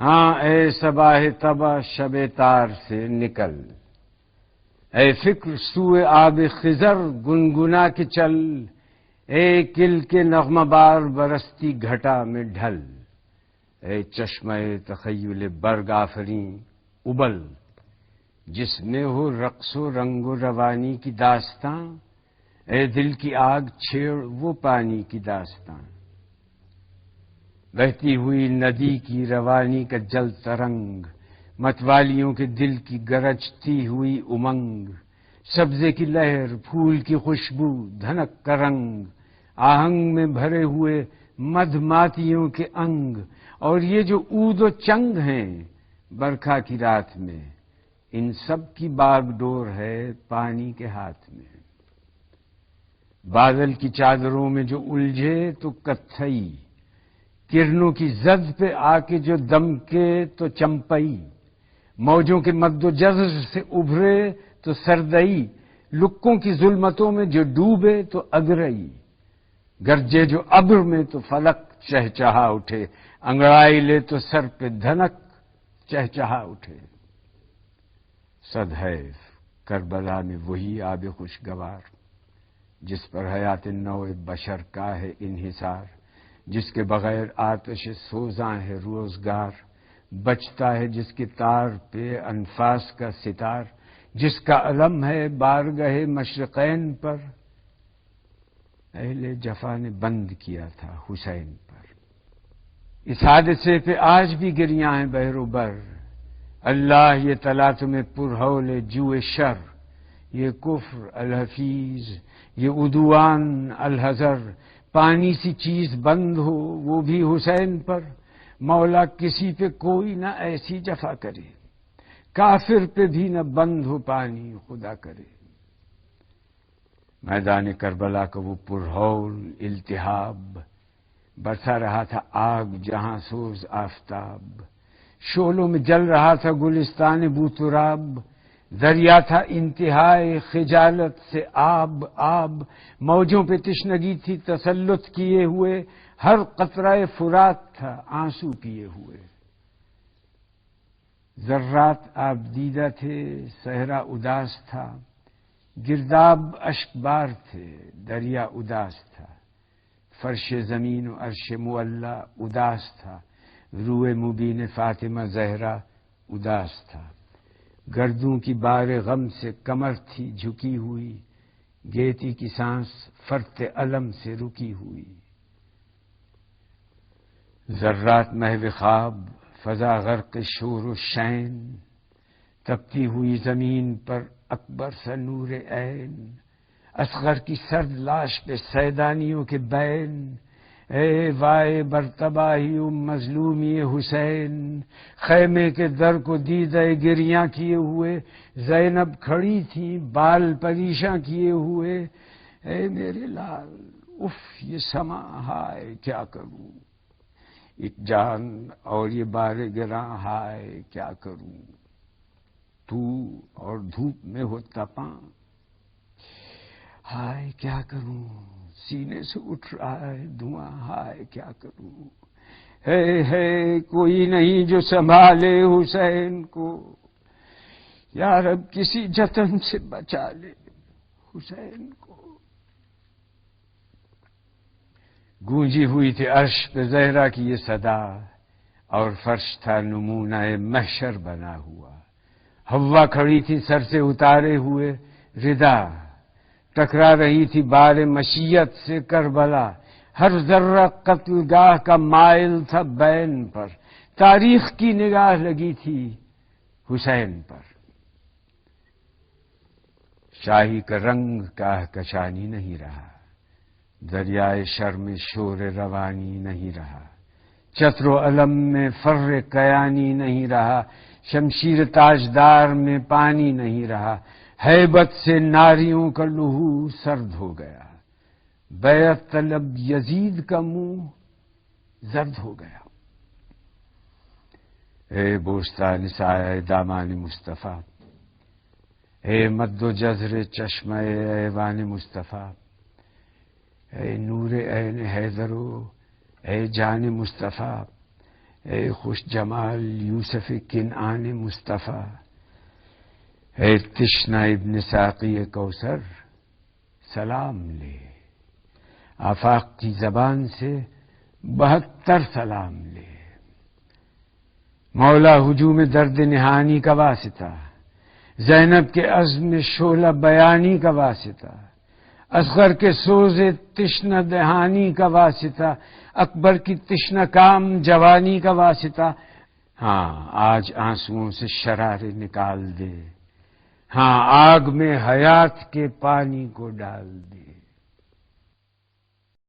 ہاں اے صباح طبع شب تار سے نکل، اے فکر سوئے آب خضر گنگنا کے چل، اے کل کے نغمہ بار برستی گھٹا میں ڈھل، اے چشمہ تخیل برگ آفریں ابل، جس میں ہو رقص و رنگ و روانی کی داستاں، اے دل کی آگ چھیڑ وہ پانی کی داستاں، بہتی ہوئی ندی کی روانی کا جل ترنگ، متوالیوں کے دل کی گرجتی ہوئی امنگ، سبزے کی لہر پھول کی خوشبو دھنک کا رنگ، آہنگ میں بھرے ہوئے مدھ ماتیوں کے انگ، اور یہ جو عود و چنگ ہیں برکھا کی رات میں، ان سب کی باغ ڈور ہے پانی کے ہاتھ میں، بادل کی چادروں میں جو الجھے تو کتھئی، کرنوں کی زد پہ آ کے جو دم کے تو چمپئی، موجوں کے مد و جزر سے ابھرے تو سردئی، لکوں کی ظلمتوں میں جو ڈوبے تو اگرئی، گرجے جو ابر میں تو فلک چہچہا اٹھے، انگڑائی لے تو سر پہ دھنک چہچہا اٹھے، صد حیف کربلا میں وہی آب خوشگوار، جس پر حیات نو بشر کا ہے انحصار، جس کے بغیر آتش سوزاں ہے روزگار، بچتا ہے جس کے تار پہ انفاس کا ستار، جس کا علم ہے بارگہ مشرقین پر، اہل جفا نے بند کیا تھا حسین پر، اس حادثے پہ آج بھی گریاں ہیں بحر و بر، اللہ یہ تلاطم پرہول جوئے شر، یہ کفر الحفیظ یہ عدوان الحذر، پانی سی چیز بند ہو وہ بھی حسین پر، مولا کسی پہ کوئی نہ ایسی جفا کرے، کافر پہ بھی نہ بند ہو پانی خدا کرے، میدان کربلا کا وہ پرہول التہاب، برسا رہا تھا آگ جہاں سوز آفتاب، شعلوں میں جل رہا تھا گلستان بوتراب، دریا تھا انتہائے خجالت سے آب آب، موجوں پہ تشنگی تھی تسلط کیے ہوئے، ہر قطرہ فرات تھا آنسو کیے ہوئے، ذرات آب دیدہ تھے صحرا اداس تھا، گرداب اشک بار تھے دریا اداس تھا، فرش زمین و عرش معلی اداس تھا، روئے مبین فاطمہ زہرا اداس تھا، گردوں کی بار غم سے کمر تھی جھکی ہوئی، گیتی کی سانس فرط علم سے رکی ہوئی، ذرات محو خواب فضا غرق شور و شین، تپتی ہوئی زمین پر اکبر سا نور عین، اصغر کی سرد لاش پہ سیدانیوں کے بین، اے وائے برتباہی مظلومی حسین، خیمے کے در کو دیدہ گریاں کیے ہوئے، زینب کھڑی تھی بال پریشاں کیے ہوئے، اے میرے لال اف یہ سما ہائے کیا کروں، ایک جان اور یہ بار گراں ہائے کیا کروں، تو اور دھوپ میں ہو تپاں ہائے کیا کروں، سینے سے اٹھ رہا ہے دھواں ہائے کیا کروں، ہے کوئی نہیں جو سنبھالے حسین کو، یا رب کسی جتن سے بچا لے حسین کو، گونجی ہوئی تھی عرش پہ زہرا کی یہ صدا، اور فرش تھا نمونہ محشر بنا ہوا، حوا کھڑی تھی سر سے اتارے ہوئے ردا، ٹکرا رہی تھی بار مشیت سے کربلا، ہر ذرہ قتل گاہ کا مائل تھا بین پر، تاریخ کی نگاہ لگی تھی حسین پر، شاہی کا رنگ کہکشانی نہیں رہا، دریائے شر میں شور روانی نہیں رہا، چتر و علم میں فر کیانی نہیں رہا، شمشیر تاجدار میں پانی نہیں رہا، ہیبت سے ناریوں کا لہو سرد ہو گیا، بیعت طلب یزید کا منہ زرد ہو گیا، اے بوستان سایہ دامان مصطفیٰ، اے مد و جزر چشمہ ایوان مصطفیٰ، اے نور عین حیدرو اے جان مصطفیٰ، اے خوش جمال یوسف کنعان مصطفیٰ، اے تشنہ ابن ساقی کوثر، سلام لے، آفاق کی زبان سے 72 سلام لے۔ مولا ہجوم درد نہانی کا واسطہ، زینب کے عزم شعلہ بیانی کا واسطہ، اصغر کے سوز تشنہ دہانی کا واسطہ، اکبر کی تشنہ کام جوانی کا واسطہ، ہاں آج آنسوؤں سے شرارے نکال دے، ہاں آگ میں حیات کے پانی کو ڈال دے۔